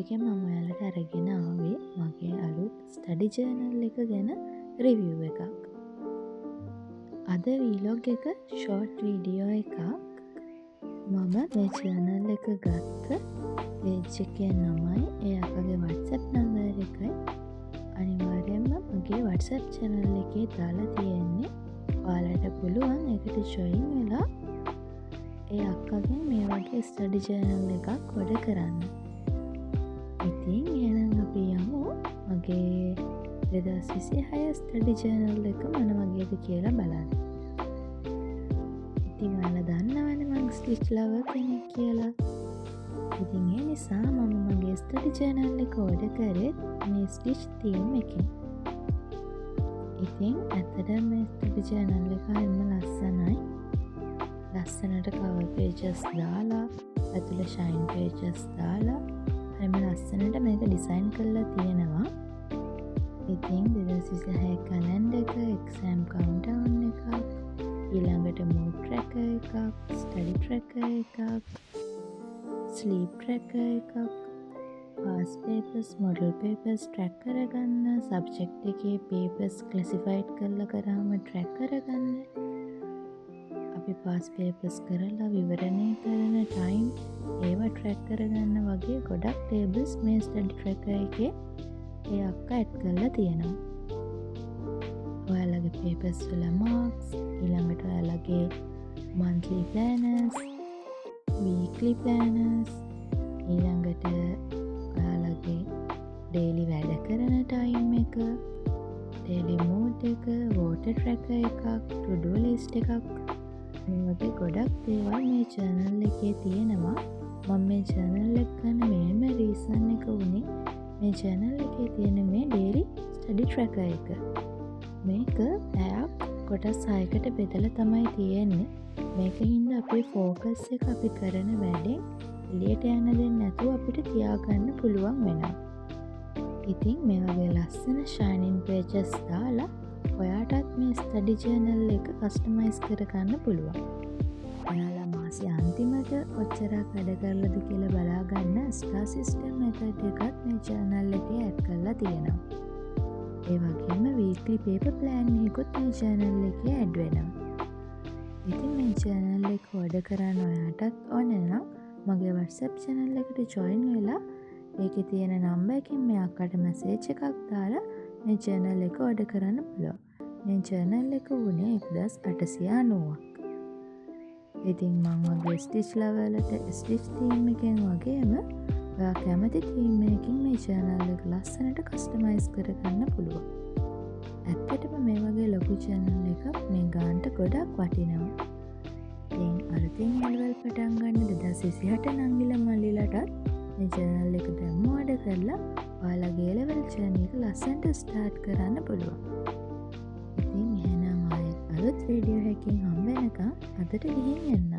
එකෙන් මම ඔයාලට අරගෙන ආවේ මගේ අලුත් ස්ටඩි ජර්නල් එක ගැන රිවිව් එකක්. අද වීලොග් එක ෂෝට් වීඩියෝ එකක්. මම මේ ජර්නල් එක ගත්ත පේජ් එකේ නමයි ඒ අපගේ WhatsApp නම්බර් එකයි අනිවාර්යයෙන්ම මගේ WhatsApp channel එකේ දාලා තියෙන්නේ. ඔයාලට පුළුවන් ඒකට join වෙලා ඒ අක්කගෙන් මේ වගේ ස්ටඩි ජර්නල් එකක් order කරන්න. ඉතින් එහෙනම් අපි යමු මගේ 2026 ස්ටඩි ජර්නල් එක මොන වගේද කියලා බලන්න. ඉතින් ඔයාලා දන්නවනේ මම ස්ටිච් ලවර් කෙනෙක් කියලා. ඉතින් ඒ නිසා මම මගේ ස්ටඩි ජර්නල් එක order කරේ මේ ස්ටිච් තීම් එකෙන්. ඉතින් ඇත්තටම මේ ස්ටඩි ජර්නල් එක හරිම ලස්සනයි. ලස්සනට cover pages දාලා ඇතුළේ shine pages දාලා හරිම ලස්සනට මේක ඩිසයින් කරලා තියෙනවා. ඉතින් 2026 කැලෙන්ඩර් එක, exam countdown එකක්, ඊළඟට mood tracker එකක්, study tracker එකක්, sleep tracker එකක්, past papers, model papers track කරගන්න, subject එකේ papers classified කරලා කරාම track කරගන්න, අපි past papers කරලා විවරණය කරන time ඒවා track කරගන්න වගේ ගොඩක් tables මේ study tracker එකේ ඒ අක්කා ඇඩ් කරලා තියෙනවා. ඔයාලගේ papers වල marks, ඊළඟට ඔයාලගේ monthly planners, weekly planners, ඊළඟට ඔයාලගේ daily වැඩ කරන time එක, daily mood එක, water tracker එකක්, to do list එකක්, මේ වගේ ගොඩක් දේවල් මේ journal එකේ තියෙනවා. මම මේ journal එක ගන්න මේන්ම reason එක උනේ මේ journal එකේ තියෙන මේ daily study tracker එක. මේක පැයක් කොටස් 6කට බෙදලා තමයි තියෙන්නේ. මේකින්ද අපේ focus එක අපි කරන වැඩෙන් එළියට යන්න දෙන්නේ නැතුව අපිට තියාගන්න පුළුවන් වෙනවා. ඉතින් මේ වගේ ලස්සන shining pages දාලා ඔයාටත් මේ study journal එක customize කරගන්න පුළුවන්. ඔයාලා මාසේ අන්තිමට කොච්චරක් වැඩ කරලාද කියලා බලා ගන්න star system method එකත් මේ journal එකේ add කරලා තියෙනවා. ඒ වගේම weekly paper plan එකකුත් මේ journal එකේ add වෙනවා. ඉතින් මේ journal එක order කරන්න ඔයාටත් ඕන නම් මගේ WhatsApp channel එකට join වෙලා ඒකේ තියෙන number එකෙන් මේ අක්කට message එකක් දාලා මේ journal එක order කරන්න පුළුවන්. මේ journal එක වුණේ 1890ක්. ඉතින් මම වගේ ස්ටිච් ලවර්ලට ස්ටිච් තීම් එකෙන් වගේම ඔයා කැමති තීම් එකකින් මේ journal එක ලස්සනට කස්ටමයිස් කරගන්න පුළුවන්. ඇත්තටම මේ වගේ ලොකු journal එකක් මේ ගානට ගොඩක් වටිනවා. ඉතින් අලුතින් A-level පටන් ගන්න 2026 නංගිලා මල්ලිලටත් මේ journal එක දැම්ම order කරලා ඔයාලගේ A-level journey එක ලස්සනට start කරන්න පුළුවන්. ඉතින් එහෙනම් ආයෙත් අලුත් වීඩියෝ එකකින් හම්බ වෙනකම් අදට ගිහින් එන්න.